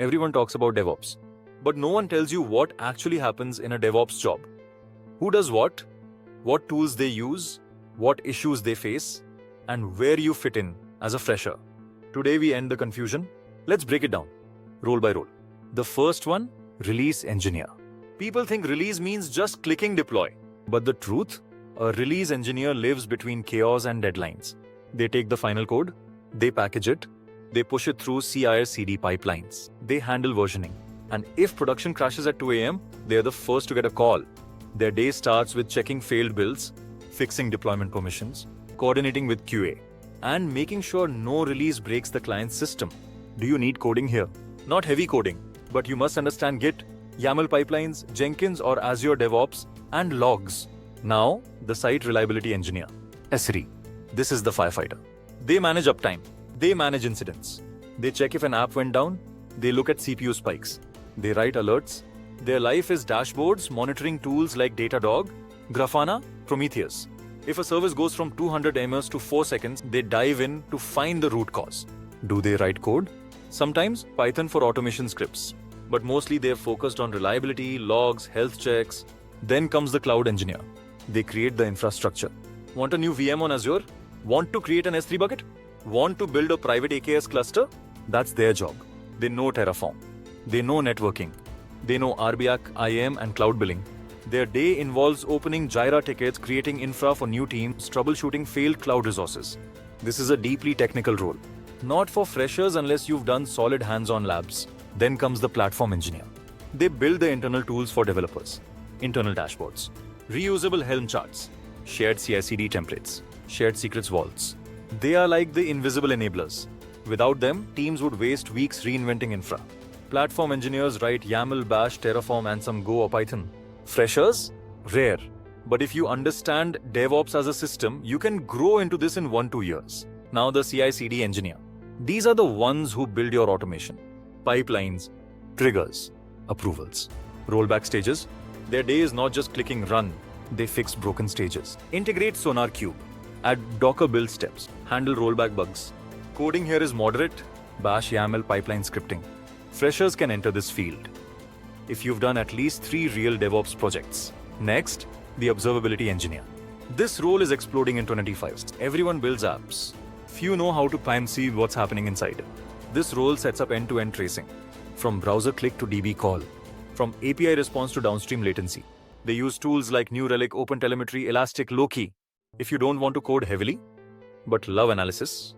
Everyone talks about DevOps, but no one tells you what actually happens in a DevOps job. Who does what tools they use, what issues they face, and where you fit in as a fresher. Today we end the confusion. Let's break it down, role by role. The first one, release engineer. People think release means just clicking deploy. But the truth, a release engineer lives between chaos and deadlines. They take the final code, they package it, they push it through CI/CD pipelines. They handle versioning. And if production crashes at 2 a.m., they're the first to get a call. Their day starts with checking failed builds, fixing deployment permissions, coordinating with QA, and making sure no release breaks the client's system. Do you need coding here? Not heavy coding, but you must understand Git, YAML pipelines, Jenkins or Azure DevOps, and logs. Now, the site reliability engineer, SRE. This is the firefighter. They manage uptime. They manage incidents. They check if an app went down. They look at CPU spikes. They write alerts. Their life is dashboards, monitoring tools like Datadog, Grafana, Prometheus. If a service goes from 200 ms to 4 seconds, they dive in to find the root cause. Do they write code? Sometimes Python for automation scripts. But mostly they're focused on reliability, logs, health checks. Then comes the cloud engineer. They create the infrastructure. Want a new VM on Azure? Want to create an S3 bucket? Want to build a private AKS cluster? That's their job. They know Terraform. They know networking. They know RBAC, IAM, and cloud billing. Their day involves opening Jira tickets, creating infra for new teams, troubleshooting failed cloud resources. This is a deeply technical role. Not for freshers unless you've done solid hands-on labs. Then comes the platform engineer. They build the internal tools for developers, internal dashboards, reusable Helm charts, shared CI/CD templates, shared secrets vaults. They are like the invisible enablers. Without them, teams would waste weeks reinventing infra. Platform engineers write YAML, Bash, Terraform, and some Go or Python. Freshers? Rare. But if you understand DevOps as a system, you can grow into this in 1-2 years. Now the CI/CD engineer. These are the ones who build your automation. Pipelines, triggers, approvals, rollback stages. Their day is not just clicking run, they fix broken stages. Integrate Sonar Cube, add Docker build steps, handle rollback bugs. Coding here is moderate, Bash, YAML, pipeline scripting. Freshers can enter this field if you've done at least 3 real DevOps projects. Next, the observability engineer. This role is exploding in 2025. Everyone builds apps. Few know how to see what's happening inside. This role sets up end-to-end tracing, from browser click to DB call, from API response to downstream latency. They use tools like New Relic, OpenTelemetry, Elastic, Loki. If you don't want to code heavily, but love analysis,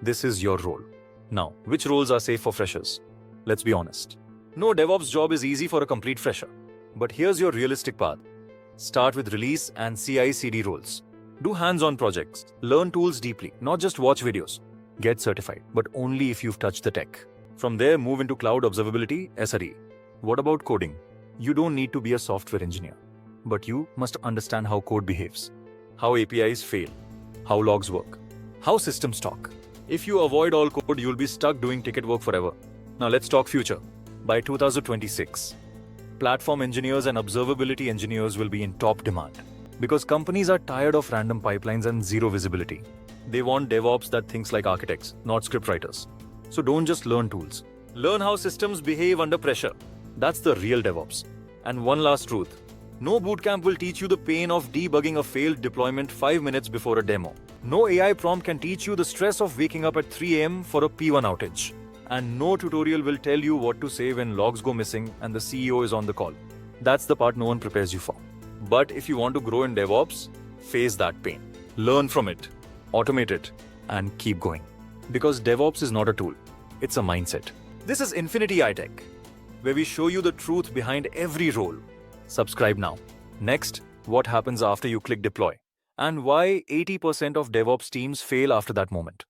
this is your role. Now, which roles are safe for freshers? Let's be honest. No DevOps job is easy for a complete fresher. But here's your realistic path. Start with release and CI/CD roles. Do hands-on projects. Learn tools deeply, not just watch videos. Get certified, but only if you've touched the tech. From there, move into cloud observability, SRE. What about coding? You don't need to be a software engineer, but you must understand how code behaves, how APIs fail, how logs work, how systems talk. If you avoid all code, you'll be stuck doing ticket work forever. Now let's talk future. By 2026, platform engineers and observability engineers will be in top demand because companies are tired of random pipelines and zero visibility. They want DevOps that thinks like architects, not scriptwriters. So don't just learn tools. Learn how systems behave under pressure. That's the real DevOps. And one last truth. No bootcamp will teach you the pain of debugging a failed deployment 5 minutes before a demo. No AI prompt can teach you the stress of waking up at 3 a.m. for a P1 outage. And no tutorial will tell you what to say when logs go missing and the CEO is on the call. That's the part no one prepares you for. But if you want to grow in DevOps, face that pain. Learn from it, automate it, and keep going. Because DevOps is not a tool, it's a mindset. This is InfinityAiTech, where we show you the truth behind every role. Subscribe now. Next, what happens after you click deploy, and why 80% of DevOps teams fail after that moment.